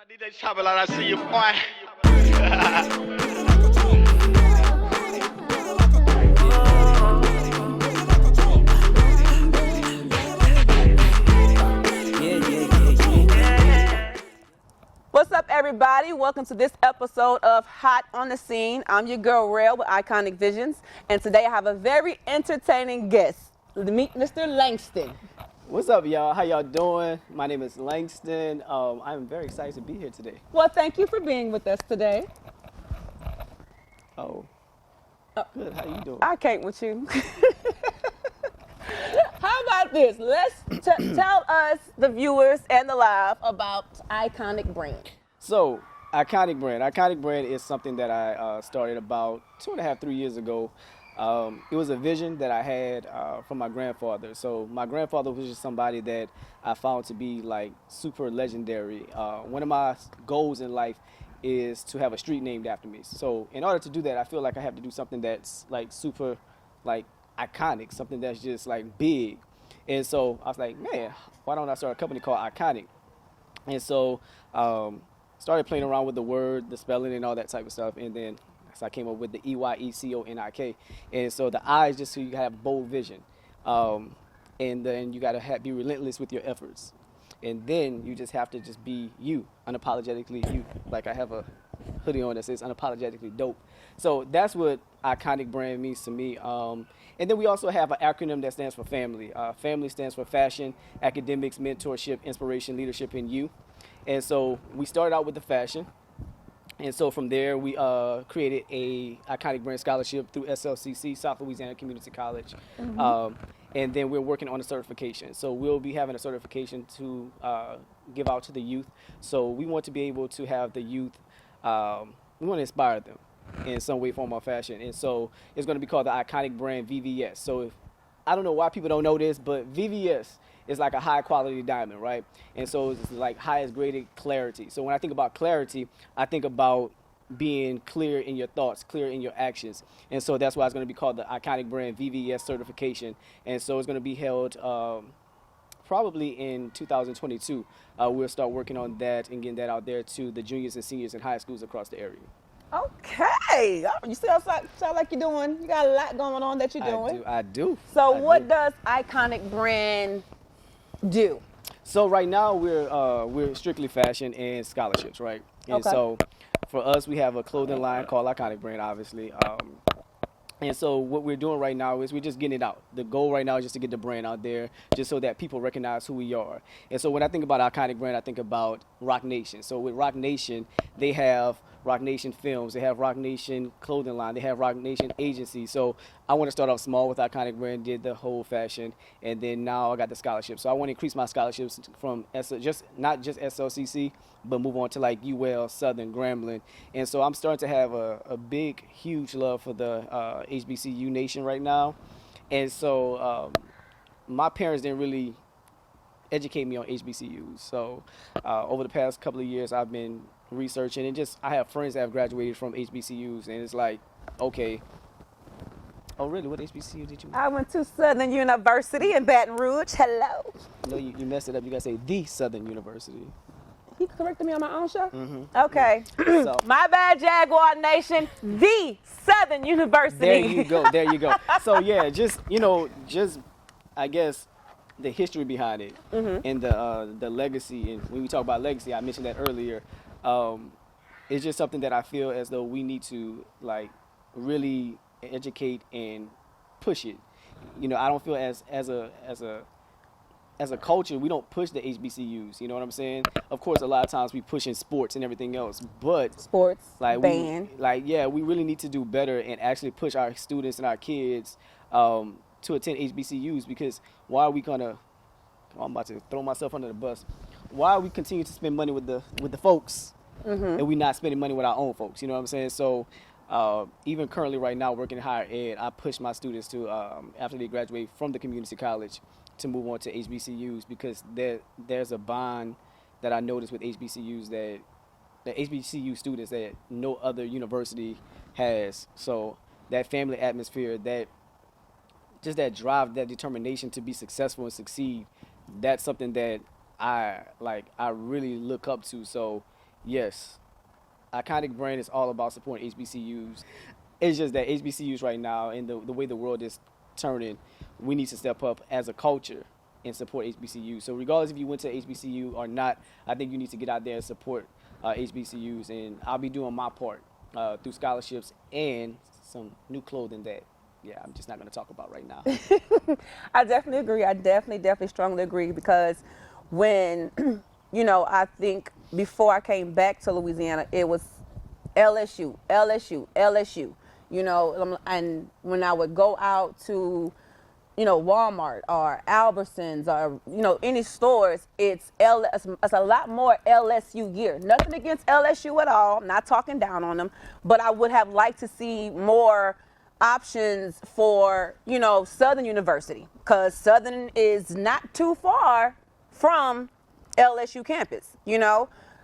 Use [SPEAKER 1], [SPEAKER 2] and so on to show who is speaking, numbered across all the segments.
[SPEAKER 1] DJ Chamberlain, I see you, boy.
[SPEAKER 2] What's up, everybody? Welcome to this episode of Hot on the Scene. I'm your girl, Rail, with Iconic Visions, and today I have a very entertaining guest. Meet Mr. Langston.
[SPEAKER 3] What's up, y'all? How y'all doing? My name is Langston. I'm very excited to be here today.
[SPEAKER 2] Well, thank you for being with us today.
[SPEAKER 3] Oh, good. How you doing?
[SPEAKER 2] I can't with you. How about this? Let's tell us, the viewers and the live, about Eyeconikbrand.
[SPEAKER 3] So, Eyeconikbrand is something that I started about 2.5, 3 years ago. It was a vision that I had from my grandfather. So my grandfather was just somebody that I found to be like super legendary. One of my goals in life is to have a street named after me. So in order to do that, I feel like I have to do something that's like super like iconic, something that's just like big. And so I was like, man, why don't I start a company called Iconic? And so started playing around with the word, the spelling, and all that type of stuff. And then so I came up with the Eyeconik. And so the I is just so you have bold vision. And then you got to be relentless with your efforts. And then you just have to just be you, unapologetically you. Like I have a hoodie on that says unapologetically dope. So that's what Eyeconikbrand means to me. And then we also have an acronym that stands for family. Family stands for fashion, academics, mentorship, inspiration, leadership, and you. And so we started out with the fashion. And so from there, we created a Eyeconikbrand scholarship through SLCC, South Louisiana Community College. Mm-hmm. And then we're working on a certification. So we'll be having a certification to give out to the youth. So we want to be able to have the youth, we want to inspire them in some way, form, or fashion. And so it's going to be called the Eyeconikbrand VVS. So I don't know why people don't know this, but VVS is like a high quality diamond, right? And so it's like highest graded clarity. So when I think about clarity, I think about being clear in your thoughts, clear in your actions. And so that's why it's going to be called the Eyeconikbrand VVS certification. And so it's going to be held probably in 2022. We'll start working on that and getting that out there to the juniors and seniors in high schools across the area.
[SPEAKER 2] Okay. You sound like you're doing, you got a lot going on that you're doing.
[SPEAKER 3] I do.
[SPEAKER 2] So what does Eyeconikbrand do?
[SPEAKER 3] So right now we're strictly fashion and scholarships, right? And so for us, we have a clothing line called Eyeconikbrand, obviously. And so what we're doing right now is we're just getting it out. The goal right now is just to get the brand out there, just so that people recognize who we are. And so when I think about Eyeconikbrand, I think about Rock Nation. So with Rock Nation, they have Rock Nation Films, they have Rock Nation Clothing Line, they have Rock Nation Agency. So I want to start off small with Eyeconikbrand, did the whole fashion, and then now I got the scholarship. So I want to increase my scholarships from not just SLCC, but move on to like UL, Southern, Grambling. And so I'm starting to have a big, huge love for the HBCU nation right now. And so my parents didn't really educate me on HBCUs. So over the past couple of years, I've been researching, and I have friends that have graduated from HBCUs, and it's like, okay. Oh, really? What HBCU did you?
[SPEAKER 2] I went to Southern University in Baton Rouge. Hello.
[SPEAKER 3] No, you messed it up. You got to say the Southern University.
[SPEAKER 2] He corrected me on my own show?
[SPEAKER 3] Mm-hmm.
[SPEAKER 2] Okay.
[SPEAKER 3] So,
[SPEAKER 2] my bad, Jaguar Nation. The Southern University.
[SPEAKER 3] There you go. So, yeah, just I guess, the history behind it, mm-hmm. and the legacy. And when we talk about legacy, I mentioned that earlier. It's just something that I feel as though we need to like really educate and push it. I don't feel as a culture, we don't push the HBCUs. You know what I'm saying? Of course, a lot of times we push in sports and everything else, but
[SPEAKER 2] sports,
[SPEAKER 3] like
[SPEAKER 2] band,
[SPEAKER 3] we really need to do better and actually push our students and our kids to attend HBCUs, because why are we gonna? I'm about to throw myself under the bus. Why are we continue to spend money with the folks, mm-hmm. and we not spending money with our own folks? You know what I'm saying? So even currently right now working in higher ed, I push my students to after they graduate from the community college to move on to HBCUs, because there's a bond that I noticed with HBCUs that the HBCU students that no other university has. So that family atmosphere, that drive, that determination to be successful and succeed, that's something that I really look up to. So Yes. Eyeconikbrand is all about supporting HBCUs. It's just that HBCUs right now and the way the world is turning, we need to step up as a culture and support HBCUs. So regardless if you went to HBCU or not, I think you need to get out there and support HBCUs. And I'll be doing my part through scholarships and some new clothing that, yeah, I'm just not going to talk about right now.
[SPEAKER 2] I definitely agree. I definitely strongly agree because when, I think before I came back to Louisiana, it was LSU, LSU, LSU, and when I would go out to, Walmart or Albertsons or, any stores, it's a lot more LSU gear. Nothing against LSU at all. I'm not talking down on them, but I would have liked to see more options for, Southern University, because Southern is not too far from LSU campus,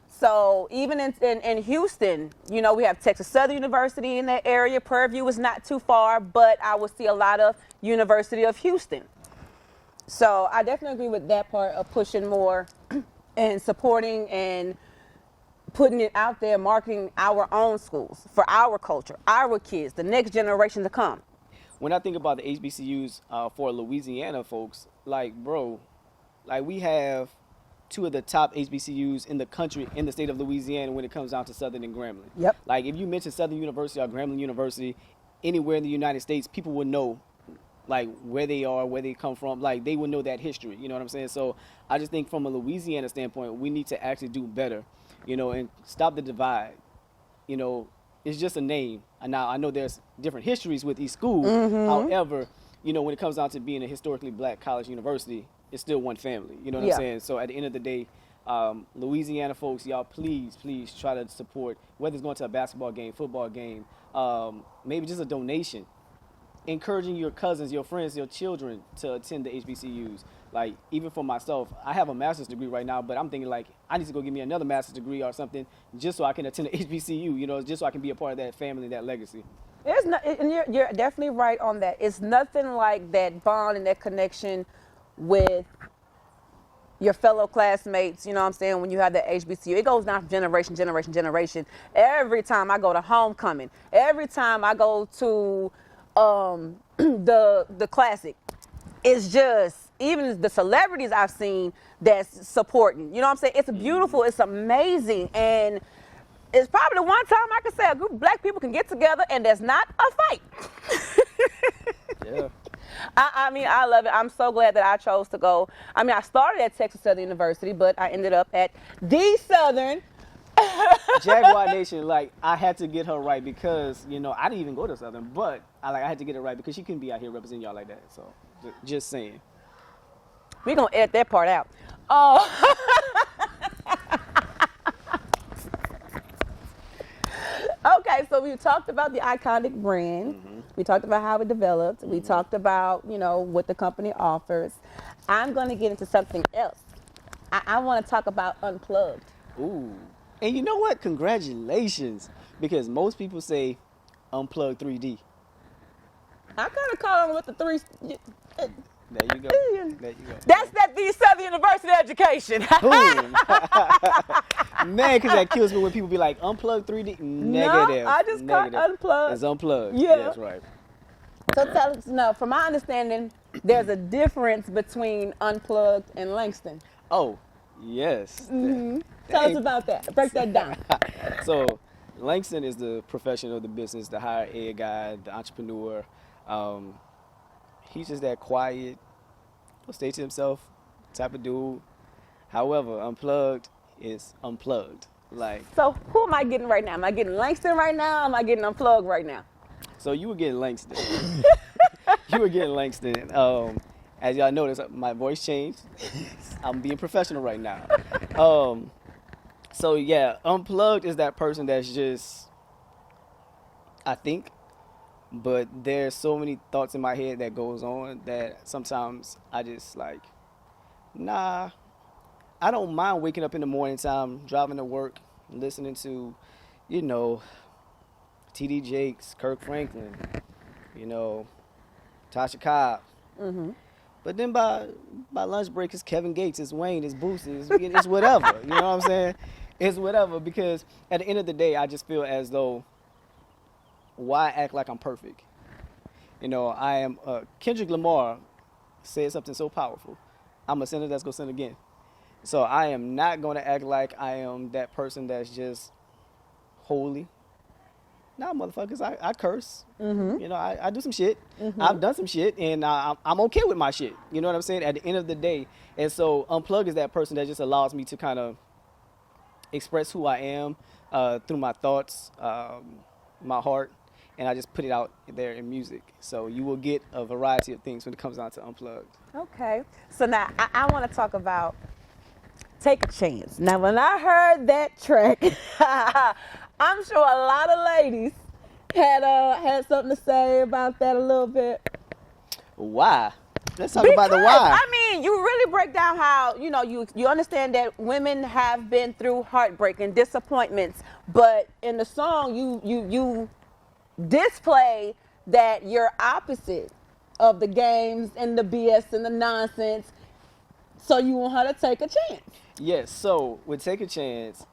[SPEAKER 2] So even in Houston, we have Texas Southern University in that area. Prairie View is not too far, but I would see a lot of University of Houston. So I definitely agree with that part of pushing more and supporting and putting it out there, marketing our own schools for our culture, our kids, the next generation to come.
[SPEAKER 3] When I think about the HBCUs for Louisiana folks, we have two of the top HBCUs in the country, in the state of Louisiana, when it comes down to Southern and Grambling.
[SPEAKER 2] Yep.
[SPEAKER 3] Like, if you mention Southern University or Grambling University anywhere in the United States, people would know, where they are, where they come from. They would know that history. You know what I'm saying? So I just think from a Louisiana standpoint, we need to actually do better, and stop the divide. It's just a name. And now I know there's different histories with each school. Mm-hmm. However, when it comes down to being a historically black college university, it's still one family. You know what I'm saying? So at the end of the day, Louisiana folks, y'all, please try to support, whether it's going to a basketball game, football game, maybe just a donation. Encouraging your cousins, your friends, your children to attend the HBCUs. Even for myself, I have a master's degree right now, but I'm thinking I need to go get me another master's degree or something just so I can attend the HBCU, just so I can be a part of that family, that legacy.
[SPEAKER 2] There's not, and you're definitely right on that. It's nothing like that bond and that connection with your fellow classmates, when you have that HBCU. It goes down from generation. Every time I go to homecoming, every time I go to the classic, it's just, even the celebrities I've seen that's supporting. It's beautiful, it's amazing, and it's probably the one time I can say a group of black people can get together and there's not a fight.
[SPEAKER 3] Yeah.
[SPEAKER 2] I love it. I'm so glad that I chose to go. I started at Texas Southern University, but I ended up at the Southern.
[SPEAKER 3] Jaguar Nation, I had to get her right because, I didn't even go to Southern, but I had to get it right because she couldn't be out here representing y'all like that. So, just saying.
[SPEAKER 2] We're going to edit that part out. Okay, so we talked about the Iconic brand. Mm-hmm. We talked about how it developed. Mm-hmm. We talked about, what the company offers. I'm going to get into something else. I want to talk about Unplugged.
[SPEAKER 3] Ooh. And you know what? Congratulations. Because most people say Unplugged 3D.
[SPEAKER 2] I kind of call them with the three.
[SPEAKER 3] There you go.
[SPEAKER 2] That's that the Southern University education.
[SPEAKER 3] Boom. Man, because that kills me when people be like, Unplugged 3D. Negative.
[SPEAKER 2] No, I just call it Unplugged.
[SPEAKER 3] It's Unplugged.
[SPEAKER 2] Yeah.
[SPEAKER 3] That's right.
[SPEAKER 2] So tell us, from my understanding, there's a difference between Unplugged and Langston.
[SPEAKER 3] Oh, yes.
[SPEAKER 2] Mm-hmm. Tell us about that. Break that down.
[SPEAKER 3] So, Langston is the professional of the business, the higher ed guy, the entrepreneur. He's just that quiet, stay to himself type of dude. However, Unplugged is unplugged.
[SPEAKER 2] So who am I getting right now? Am I getting Langston right now? Or am I getting Unplugged right now?
[SPEAKER 3] So you were getting Langston. As y'all notice, my voice changed. I'm being professional right now. So yeah, Unplugged is that person that's just, I think, but there's so many thoughts in my head that goes on that sometimes I just nah, I don't mind waking up in the morning time, driving to work, listening to, T.D. Jakes, Kirk Franklin, Tasha Cobb. Mm-hmm. But then by lunch break, it's Kevin Gates, it's Wayne, it's Boosie, it's whatever. You know what I'm saying? It's whatever, because at the end of the day, I just feel as though, why act like I'm perfect? You know, I am, Kendrick Lamar said something so powerful. I'm a sinner that's going to sin again. So I am not going to act like I am that person that's just holy. Nah, motherfuckers, I curse. You know, I do some shit. I've done some shit, and I'm okay with my shit. You know what I'm saying? At the end of the day. And so Unplug is that person that just allows me to kind of express who I am through my thoughts, my heart, and I just put it out there in music. So you will get a variety of things when it comes down to Unplugged.
[SPEAKER 2] Okay. So now I want to talk about Take a Chance. Now, when I heard that track, I'm sure a lot of ladies had something to say about that a little bit.
[SPEAKER 3] Why? Let's talk about the why.
[SPEAKER 2] I mean, you really break down how, you know, you understand that women have been through heartbreak and disappointments, but in the song you display that you're opposite of the games and the BS and the nonsense. So you want her to take a chance.
[SPEAKER 3] Yes, so with Take a Chance,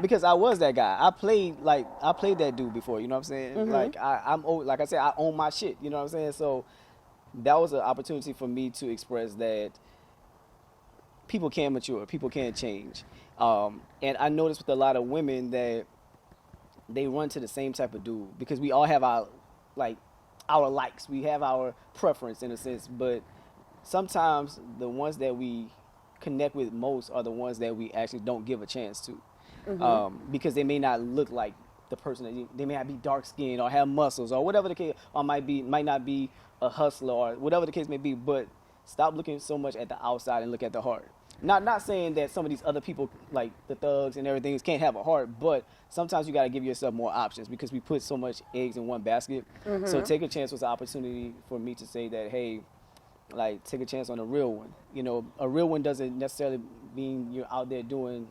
[SPEAKER 3] because I was that guy. I played that dude before, you know what I'm saying? Like like I said, I own my shit, you know what I'm saying? So that was an opportunity for me to express that people can mature, people can change. And I noticed with a lot of women that they run to the same type of dude, because we all have our likes, we have our preference in a sense, but sometimes the ones that we connect with most are the ones that we actually don't give a chance to, because they may not look like the person that they may not be dark skinned or have muscles or whatever the case, or might not be a hustler or whatever the case may be. But stop looking so much at the outside and look at the heart. Not saying that some of these other people, like the thugs and everything, can't have a heart, but sometimes you got to give yourself more options, because we put so much eggs in one basket. So Take a Chance was an opportunity for me to say that, hey, like, take a chance on a real one. You know, a real one doesn't necessarily mean you're out there doing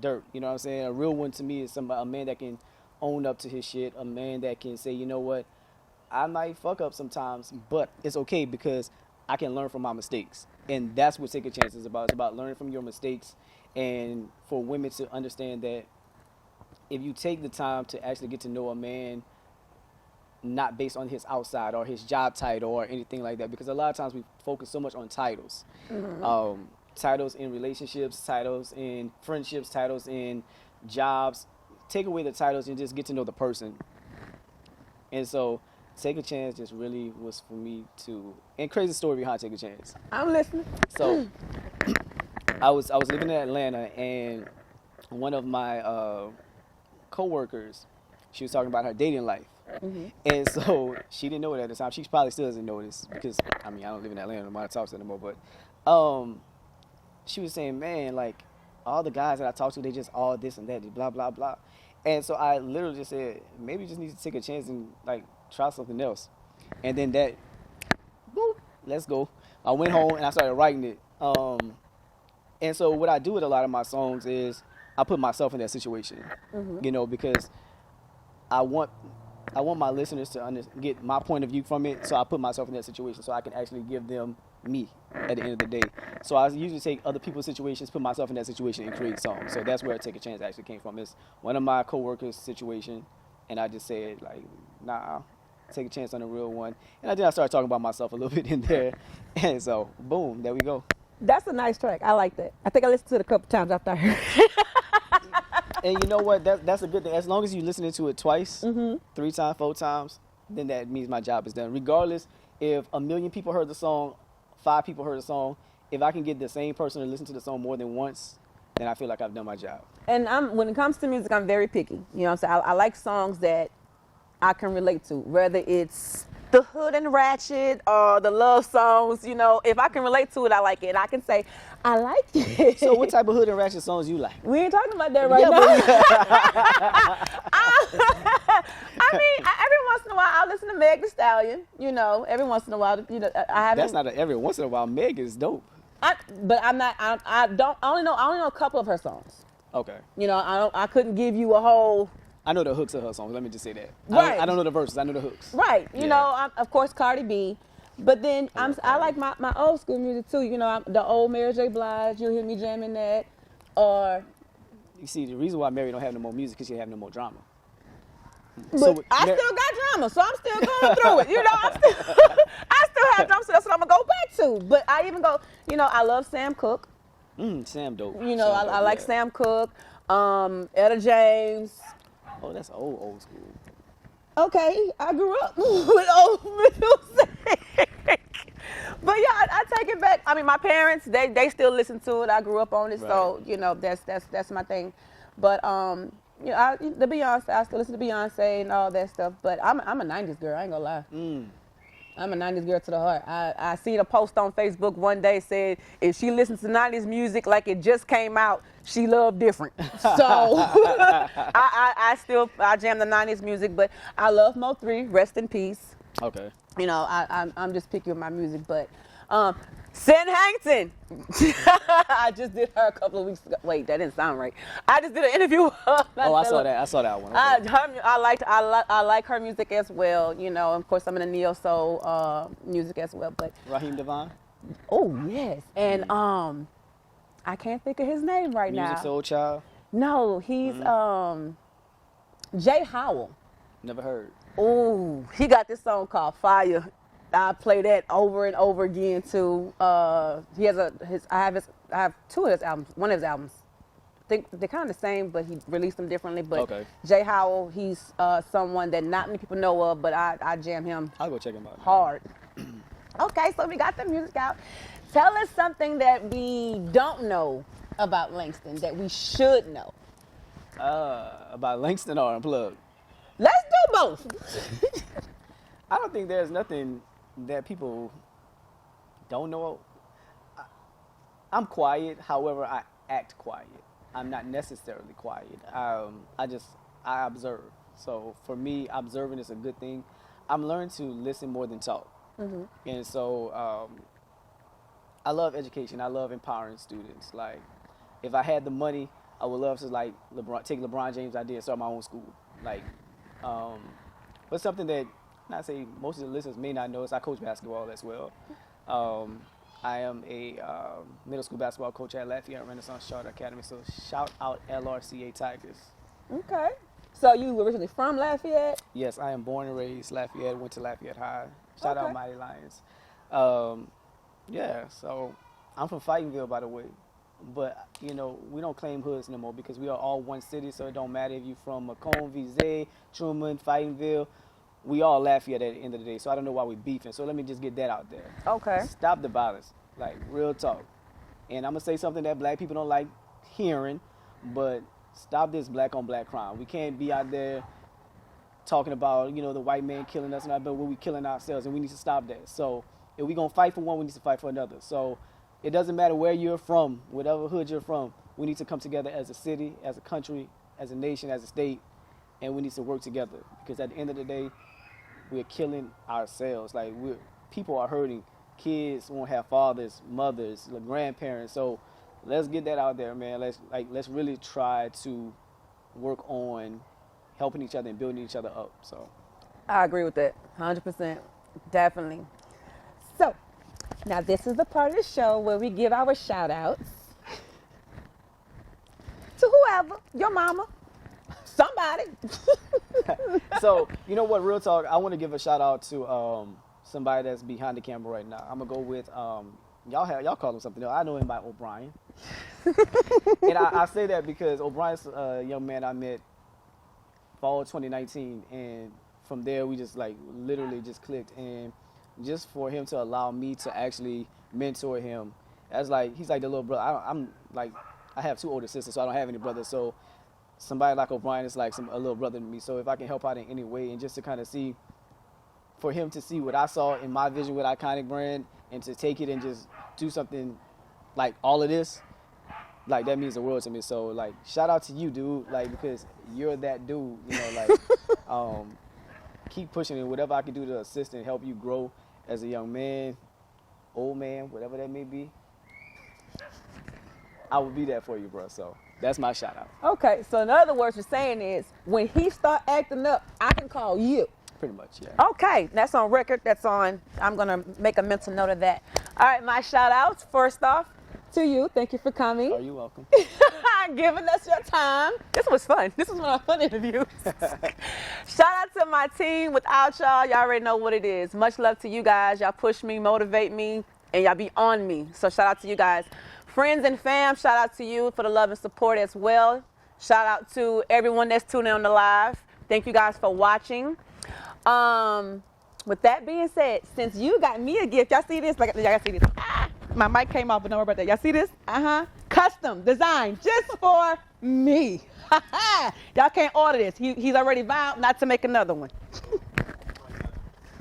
[SPEAKER 3] dirt. You know what I'm saying? A real one to me is a man that can own up to his shit, a man that can say, you know what, I might fuck up sometimes, but it's okay because I can learn from my mistakes. And that's what Take a Chance is about. It's about learning from your mistakes, and for women to understand that if you take the time to actually get to know a man, not based on his outside or his job title or anything like that, because a lot of times we focus so much on titles. Titles in relationships, titles in friendships, titles in jobs. Take away the titles and just get to know the person. And so Take a Chance just really was for me to, and crazy story behind Take a Chance.
[SPEAKER 2] I'm listening.
[SPEAKER 3] So I was living in Atlanta, and one of my co-workers, she was talking about her dating life. And so she didn't know it at the time. She probably still doesn't know this, because I mean, I don't live in Atlanta, I'm not talking to anymore, but she was saying, man, like, all the guys that I talk to, they just all this and that, blah blah blah. And so I literally just said, maybe you just need to take a chance and like try something else. And then that, boop, let's go. I went home and I started writing it. And so what I do with a lot of my songs is I put myself in that situation, you know, because I want my listeners to get my point of view from it. So I put myself in that situation so I can actually give them me at the end of the day. So I usually take other people's situations, put myself in that situation, and create songs. So that's where Take a Chance actually came from. It's one of my coworkers' situation, and I just said, like, nah, take a chance on a real one. And then I started talking about myself a little bit in there. And so, boom, there we go.
[SPEAKER 2] That's a nice track. I like that. I think I listened to it a couple times after I heard it.
[SPEAKER 3] And you know what? That's a good thing. As long as you're listening to it twice, 3 times, 4 times, then that means my job is done. Regardless if 1 million people heard the song, 5 people heard the song, if I can get the same person to listen to the song more than once, then I feel like I've done my job.
[SPEAKER 2] And when it comes to music, I'm very picky. You know what I'm saying? I like songs that I can relate to, whether it's the hood and ratchet or the love songs. You know, if I can relate to it, I like it. And I can say, I like it.
[SPEAKER 3] So what type of hood and ratchet songs you like?
[SPEAKER 2] We ain't talking about that right now. I mean, every once in a while, I listen to Meg Thee Stallion. You know, every once in a while, you know, I haven't.
[SPEAKER 3] That's not every once in a while. Meg is dope.
[SPEAKER 2] But I'm not. I only know a couple of her songs.
[SPEAKER 3] Okay.
[SPEAKER 2] You know, I couldn't give you a whole.
[SPEAKER 3] I know the hooks of her songs. Let me just say that.
[SPEAKER 2] Right.
[SPEAKER 3] I don't know the verses. I know the hooks.
[SPEAKER 2] Right. You know, of course, Cardi B. But then I like my old school music too. You know, the old Mary J. Blige. You'll hear me jamming that, or
[SPEAKER 3] you see, the reason why Mary don't have no more music because she have no more drama.
[SPEAKER 2] But I still got drama, so I'm still going through it. You know, I still have drama, so that's what I'm gonna go back to. But I even go, you know, I love Sam Cooke.
[SPEAKER 3] Sam dope.
[SPEAKER 2] You know,
[SPEAKER 3] Sam
[SPEAKER 2] I like Sam Cooke, Etta James.
[SPEAKER 3] Oh, that's old school.
[SPEAKER 2] Okay, I grew up with old music. But yeah, I take it back. I mean, my parents, they still listen to it. I grew up on it,
[SPEAKER 3] Right.
[SPEAKER 2] so you know that's my thing. But you know, the Beyonce, I still listen to Beyonce and all that stuff. But I'm a '90s girl. I ain't gonna lie. I'm a '90s girl to the heart. I seen a post on Facebook one day said if she listens to '90s music like it just came out, she loved different. So I jam the '90s music, but I love Mo3. Rest in peace.
[SPEAKER 3] Okay.
[SPEAKER 2] You know, I'm just picky with my music, but Sin Hankton. I just did her a couple of weeks ago. Wait, that didn't sound right. I just did an interview with her.
[SPEAKER 3] Oh, I saw that. I saw that one. Okay.
[SPEAKER 2] I like her music as well. You know, of course, I'm in the neo soul music as well. But
[SPEAKER 3] Raheem Devon.
[SPEAKER 2] oh yes, and I can't think of his name right now.
[SPEAKER 3] Music Soul Child.
[SPEAKER 2] No, he's Jay Howell.
[SPEAKER 3] Never heard.
[SPEAKER 2] Oh, he got this song called Fire. I play that over and over again too. He has I have two of his albums. One of his albums. I think they're kind of the same, but he released them differently. But
[SPEAKER 3] Okay.
[SPEAKER 2] Jay Howell, he's someone that not many people know of, but I jam him
[SPEAKER 3] I'll go check him out.
[SPEAKER 2] hard. Okay, so we got the music out. Tell us something that we don't know about Langston that we should know.
[SPEAKER 3] About Langston or Unplugged?
[SPEAKER 2] Let's do both.
[SPEAKER 3] I don't think there's nothing that people don't know. I'm quiet, however, I act quiet. I'm not necessarily quiet. I observe. So for me, observing is a good thing. I'm learning to listen more than talk. And so I love education. I love empowering students. Like, if I had the money, I would love to take LeBron James' idea and start my own school. Like, but something that not say most of the listeners may not know is I coach basketball as well. I am a middle school basketball coach at Lafayette Renaissance Charter Academy. So shout out LRCA Tigers.
[SPEAKER 2] Okay. So you originally from Lafayette?
[SPEAKER 3] Yes, I am born and raised Lafayette. Went to Lafayette High. Shout
[SPEAKER 2] Okay.
[SPEAKER 3] out Mighty Lions. Yeah. So I'm from Fightingville, by the way. But, you know, we don't claim hoods no more because we are all one city, so it don't matter if you're from Macomb, Vizay, Truman, Fightingville. We all Lafayette at the end of the day, so I don't know why we beefing. So let me just get that out there.
[SPEAKER 2] Okay.
[SPEAKER 3] Stop the violence, like real talk. And I'm going to say something that black people don't like hearing, but stop this black on black crime. We can't be out there talking about, you know, the white man killing us and all, but we're killing ourselves, and we need to stop that. So if we're going to fight for one, we need to fight for another. So it doesn't matter where you're from, whatever hood you're from, we need to come together as a city, as a country, as a nation, as a state, and we need to work together. Because at the end of the day, we're killing ourselves. Like, people are hurting. Kids won't have fathers, mothers, grandparents. So let's get that out there, man. Let's really try to work on helping each other and building each other up. So
[SPEAKER 2] I agree with that, 100%, definitely. So now this is the part of the show where we give our shout outs to whoever, your mama, somebody.
[SPEAKER 3] So, you know what, real talk, I want to give a shout out to somebody that's behind the camera right now. I'm gonna go with y'all call him something else. I know him by O'Brien. And I say that because O'Brien's a young man I met fall 2019, and from there we just literally just clicked. And just for him to allow me to actually mentor him, as he's like the little brother. I have two older sisters, so I don't have any brothers. So somebody like O'Brien is like a little brother to me. So if I can help out in any way, and just to kind of see, for him to see what I saw in my vision with Eyeconikbrand, and to take it and just do something like all of this, that means the world to me. So shout out to you, dude, because you're that dude, you know, keep pushing it. Whatever I can do to assist and help you grow as a young man, old man, whatever that may be, I will be there for you, bro. So that's my shout out.
[SPEAKER 2] Okay, so in other words, you're saying is when he start acting up, I can call you.
[SPEAKER 3] Pretty much, yeah.
[SPEAKER 2] Okay, that's on record. I'm going to make a mental note of that. All right, my shout outs. First off, to you. Thank you for coming.
[SPEAKER 3] Are you welcome?
[SPEAKER 2] giving us your time. This was fun. This was one of our fun interviews. Shout out to my team. Without y'all, y'all already know what it is. Much love to you guys. Y'all push me, motivate me, and y'all be on me. So shout out to you guys. Friends and fam, shout out to you for the love and support as well. Shout out to everyone that's tuning on the live. Thank you guys for watching. With that being said, since you got me a gift, y'all see this? Like, y'all see this? Ah, my mic came off, but don't worry about that. Y'all see this? Custom design just for me. Y'all can't order this. He's already vowed not to make another one.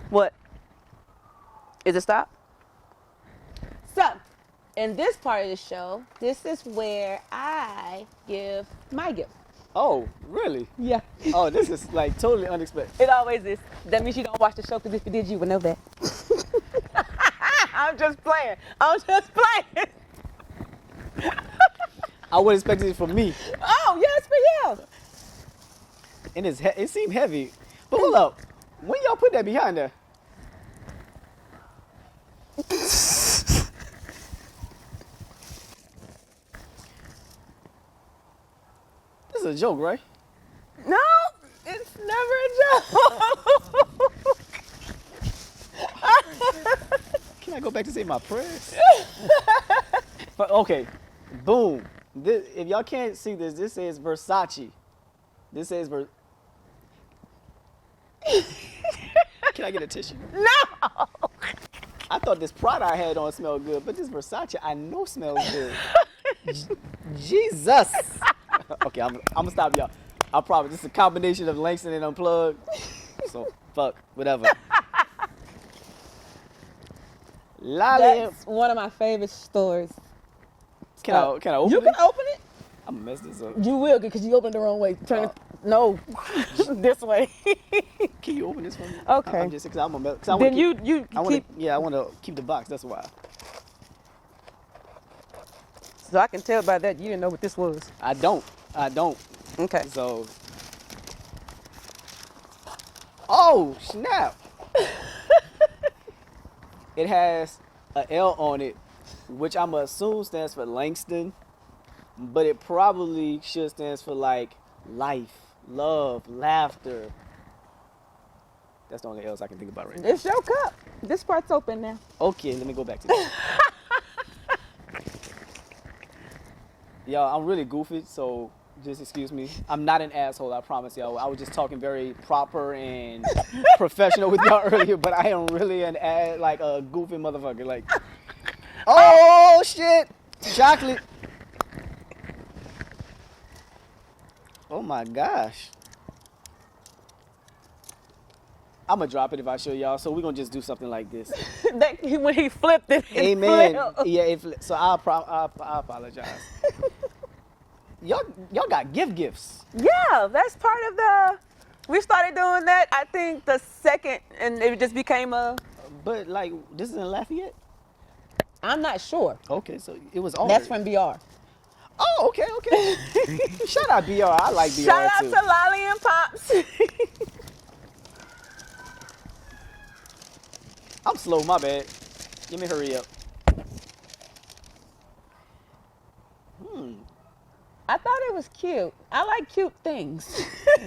[SPEAKER 2] What? Is it stop? So, in this part of the show, this is where I give my gift.
[SPEAKER 3] Oh, really?
[SPEAKER 2] Yeah.
[SPEAKER 3] Oh, this is like totally unexpected.
[SPEAKER 2] It always is. That means you don't watch the show, because if you did, you would know that. I'm just playing.
[SPEAKER 3] I would expect it from me.
[SPEAKER 2] Oh, yes, for you.
[SPEAKER 3] And it seemed heavy. But hold up. When y'all put that behind there? This is a joke, right?
[SPEAKER 2] No, it's never a joke.
[SPEAKER 3] Can I go back to say my prayers? But, okay, boom. If y'all can't see this, this says Versace. This says Can I get a tissue?
[SPEAKER 2] No.
[SPEAKER 3] I thought this Prada I had on smelled good, but this Versace I know smells good. Jesus. Okay, I'm gonna stop y'all. I promise. This is a combination of Langston and Unplugged. So fuck, whatever.
[SPEAKER 2] That's one of my favorite stores.
[SPEAKER 3] Can I open
[SPEAKER 2] You
[SPEAKER 3] it?
[SPEAKER 2] can open it.
[SPEAKER 3] I'm gonna mess this up.
[SPEAKER 2] You will, because you opened it the wrong way. Turn it. No, this way.
[SPEAKER 3] Can you open this for me?
[SPEAKER 2] Okay.
[SPEAKER 3] I'm just because I'm gonna. Cause I
[SPEAKER 2] Then
[SPEAKER 3] wanna
[SPEAKER 2] you keep.
[SPEAKER 3] I want to keep the box. That's why.
[SPEAKER 2] So I can tell by that you didn't know what this was.
[SPEAKER 3] I don't.
[SPEAKER 2] Okay.
[SPEAKER 3] So. Oh snap! It has an L on it, which I'm gonna assume stands for Langston, but it probably should stands for like life, love, laughter. That's the only L's I can think about right now.
[SPEAKER 2] It's your cup. This part's open now.
[SPEAKER 3] Okay, let me go back to that. Y'all, I'm really goofy, so just excuse me. I'm not an asshole, I promise y'all. I was just talking very proper and professional with y'all earlier, but I am really like a goofy motherfucker. Like, oh shit, chocolate. Oh my gosh. I'm gonna drop it if I show y'all, so we're gonna just do something like this.
[SPEAKER 2] When he flipped it.
[SPEAKER 3] Amen. Yeah, so I apologize. Y'all got gifts.
[SPEAKER 2] Yeah, that's part of we started doing that, I think, the second, and it just became a.
[SPEAKER 3] But like, this is in Lafayette?
[SPEAKER 2] I'm not sure.
[SPEAKER 3] Okay, so it was all.
[SPEAKER 2] That's from BR.
[SPEAKER 3] Oh, okay. Shout out BR. I like BR
[SPEAKER 2] Shout out
[SPEAKER 3] too.
[SPEAKER 2] to Lolly and Pops.
[SPEAKER 3] I'm slow, my bad. Let me hurry up.
[SPEAKER 2] I thought it was cute. I like cute things.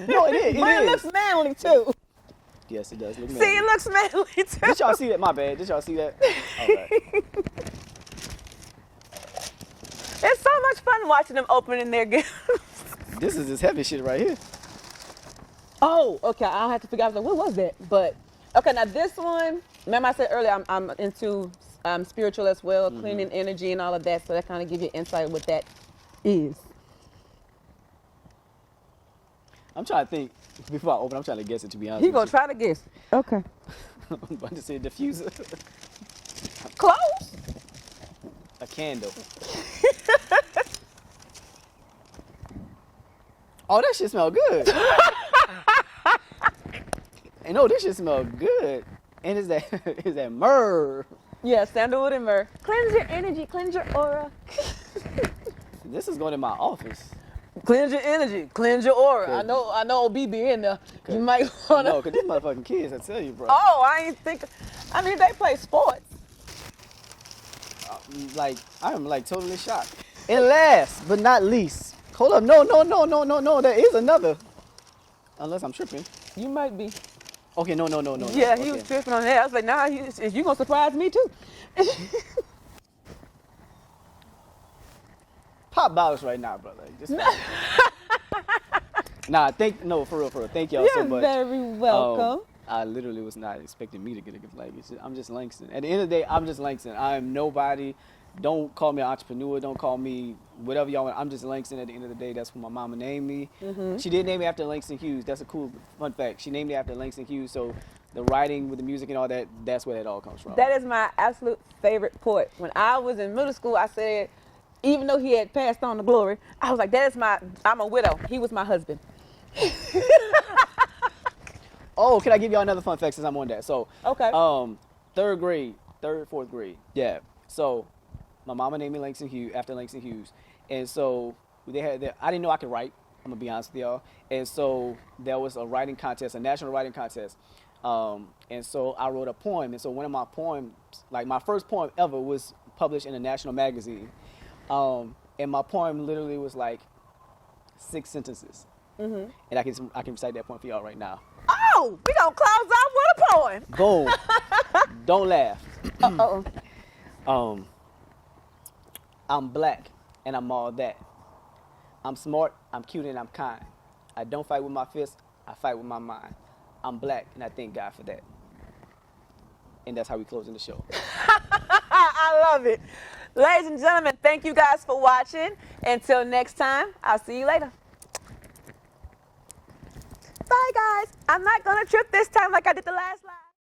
[SPEAKER 3] No, it is.
[SPEAKER 2] But it looks manly too.
[SPEAKER 3] Yes, it does look
[SPEAKER 2] See,
[SPEAKER 3] manly.
[SPEAKER 2] it looks manly too.
[SPEAKER 3] Did y'all see that? My bad. Did y'all see that? All right.
[SPEAKER 2] It's so much fun watching them opening their gifts.
[SPEAKER 3] This is this heavy shit right here.
[SPEAKER 2] Oh, okay. I'll have to figure out. What was that? But okay, now this one. Remember I said earlier I'm into spiritual as well, cleaning energy and all of that. So that kind of gives you insight what that is.
[SPEAKER 3] I'm trying to think before I open. I'm trying to guess it, to be honest.
[SPEAKER 2] He gonna try to guess. Okay.
[SPEAKER 3] I'm about to say diffuser.
[SPEAKER 2] Close.
[SPEAKER 3] A candle. Oh, that shit smell good. And no, this shit smell good. And is that myrrh?
[SPEAKER 2] Yeah, sandalwood and myrrh. Cleanse your energy, cleanse your aura.
[SPEAKER 3] This is going in my office.
[SPEAKER 2] Cleanse your energy, cleanse your aura. I know OB be in there. You might wanna.
[SPEAKER 3] No, because these motherfucking kids, I tell you, bro.
[SPEAKER 2] Oh, I ain't think. I mean, they play sports.
[SPEAKER 3] Like, I am like totally shocked. And last but not least, Hold up. No. There is another. Unless I'm tripping.
[SPEAKER 2] You might be.
[SPEAKER 3] Okay, no.
[SPEAKER 2] Yeah, he
[SPEAKER 3] Okay.
[SPEAKER 2] was tripping on that. I was like, nah, you gonna surprise me too.
[SPEAKER 3] Pop bottles right now, brother. Just nah, for real. Thank y'all so
[SPEAKER 2] You're
[SPEAKER 3] much.
[SPEAKER 2] very welcome.
[SPEAKER 3] I literally was not expecting me to get a gift like this. I'm just Langston. At the end of the day, I'm just Langston. I am nobody. Don't call me an entrepreneur. Don't call me whatever y'all want. I'm just Langston. At the end of the day, that's what my mama named me. She did name me after Langston Hughes. That's a cool fun fact. She named me after Langston Hughes. So the writing with the music and all that, that's where that all comes from.
[SPEAKER 2] That is my absolute favorite poet. When I was in middle school, I said, even though he had passed on to glory, I was like, I'm a widow. He was my husband.
[SPEAKER 3] Oh, can I give y'all another fun fact since I'm on that? So,
[SPEAKER 2] Okay.
[SPEAKER 3] fourth grade. Yeah. So, my mama named me Langston Hughes after Langston Hughes, and so I didn't know I could write. I'm gonna be honest with y'all. And so there was a writing contest, a national writing contest, and so I wrote a poem. And so one of my poems, like my first poem ever, was published in a national magazine. And my poem literally was like 6 sentences. And I can recite that poem for y'all right now.
[SPEAKER 2] Oh, we gonna close off with a poem.
[SPEAKER 3] Boom. Don't laugh.
[SPEAKER 2] Uh-oh.
[SPEAKER 3] I'm black and I'm all that. I'm smart, I'm cute, and I'm kind. I don't fight with my fists, I fight with my mind. I'm black and I thank God for that. And that's how we closing the show.
[SPEAKER 2] I love it. Ladies and gentlemen, thank you guys for watching. Until next time, I'll see you later. Bye, guys. I'm not going to trip this time like I did the last live.